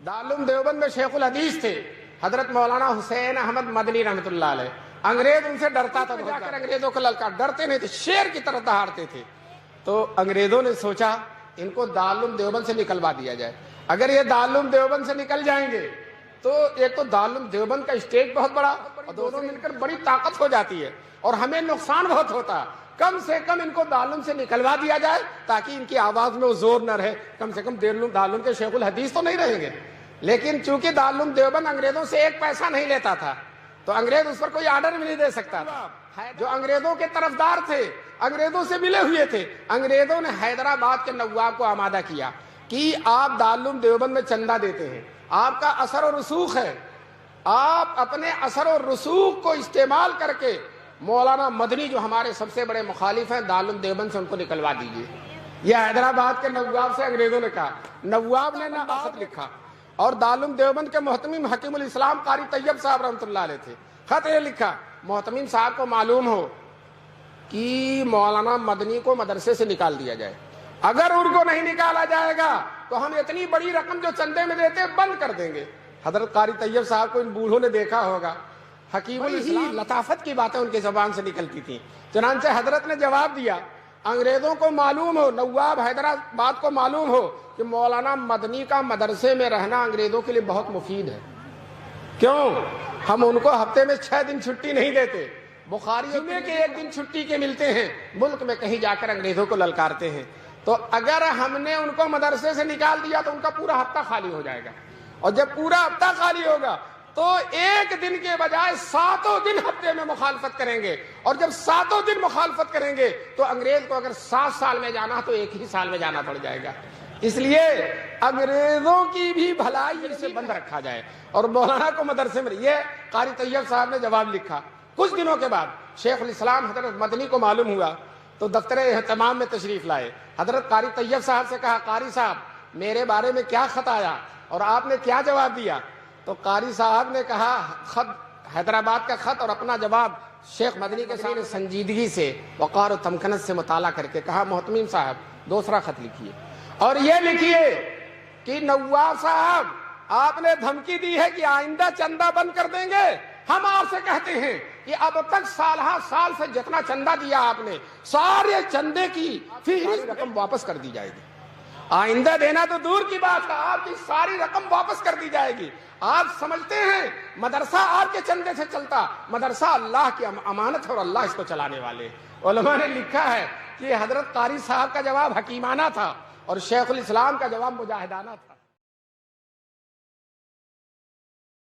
दारुल देवबंद में शेखुल हदीस थे हजरत मौलाना हुसैन अहमद मदनी रहमतुल्लाह अलैह। अंग्रेज उनसे डरता था, जाकर अंग्रेजों को ललकार, डरते नहीं थे, शेर की तरह दहाड़ते थे। तो अंग्रेजों ने सोचा इनको दारुल देवबंद से निकलवा दिया जाए। अगर ये दारुल देवबंद से निकल जाएंगे तो एक तो दारुल देवबंद का स्टेज बहुत बड़ा और दोनों मिलकर बड़ी ताकत हो जाती है और हमें नुकसान बहुत होता। कम से कम इनको दारुल से निकलवा दिया जाए ताकि इनकी आवाज में वो जोर न रहे। कम से कम दारुल के शेखुल हदीस तो नहीं रहेंगे। लेकिन चूंकि दारुल देवबंद अंग्रेजों से एक पैसा नहीं लेता था तो अंग्रेज उस पर कोई आर्डर भी नहीं दे सकता था। जो अंग्रेजों के तरफदार थे, अंग्रेजों से मिले हुए थे, अंग्रेजों ने हैदराबाद के नवाब को आमादा किया कि आप दारुल देवबंद में चंदा देते हैं, आपका असर और रसूख है, आप अपने असर और रसूख को इस्तेमाल करके मौलाना मदनी जो हमारे सबसे बड़े मुखालिफ हैं दारुल देवबंद से उनको निकलवा दीजिए। यह हैदराबाद के नवाब से अंग्रेजों ने कहा। नवाब ने ना खत लिखा और दारुल देवबंद के मोहतमीम हकीमुल इस्लाम कारी तैयब साहब रहमतुल्लाह अलैह थे। खत ये लिखा, मोहतमीम साहब को मालूम हो कि मौलाना मदनी को मदरसे से निकाल दिया जाए, अगर उनको नहीं निकाला जाएगा तो हम इतनी बड़ी रकम जो चंदे में देते हैं बंद कर देंगे। हजरत कारी तैयब साहब को इन बूढ़ों ने देखा होगा, हकीमुल इस्लाम लताफत की बातें उनकी जबान से निकलती थी। चुनांचे हजरत ने जवाब दिया, अंग्रेजों को मालूम हो, नवाब हैदराबाद को मालूम हो कि मौलाना मदनी का मदरसे में रहना अंग्रेजों के लिए बहुत मुफीद है। क्यों? हम उनको हफ्ते में 6 दिन छुट्टी नहीं देते, बुखारी जुमे के 1 दिन छुट्टी के मिलते हैं, मुल्क में कहीं जाकर अंग्रेजों को ललकारते हैं। तो अगर हमने उनको मदरसे से निकाल दिया तो उनका पूरा हफ्ता खाली हो जाएगा, और जब पूरा हफ्ता खाली होगा तो 1 दिन के बजाय 7 दिन हफ्ते में मुखालफत करेंगे, और जब 7 दिन मुखालफत करेंगे तो अंग्रेज को अगर 7 साल में जाना तो 1 ही साल में जाना पड़ जाएगा। इसलिए अंग्रेजों की भी भलाई इसे बंद रखा जाए और मौलाना को मदरसे में। ये कारी तैयब साहब ने जवाब लिखा। कुछ दिनों के बाद शेखुल इस्लाम हजरत मदनी को मालूम हुआ तो दफ्तर एहतमाम में तशरीफ लाए। हजरत कारी तैयब साहब से कहा, कारी साहब मेरे बारे में क्या खत आया और आपने क्या जवाब दिया? तो कारी साहब ने कहा, खत हैदराबाद का खत और अपना जवाब शेख मदनी के सामने संजीदगी से वक़ार और तमकनत से मुताला करके कहा, मोहतमीम साहब दूसरा खत लिखिए और ये लिखिए कि नवाब साहब आपने धमकी दी है कि आइंदा चंदा बंद कर देंगे। हम आपसे कहते हैं कि अब तक साल से जितना चंदा दिया आपने, सारे चंदे की फीस रकम वापस कर दी जाएगी। आइंदा देना तो दूर की बात है, आपकी सारी रकम वापस कर दी जाएगी। आप समझते हैं मदरसा आपके चंदे से चलता, मदरसा अल्लाह की अमानत है और अल्लाह इसको चलाने वाले। उलमा ने लिखा है कि हजरत कारी साहब का जवाब हकीमाना था और शेखुल इस्लाम का जवाब मुजाहिदाना था।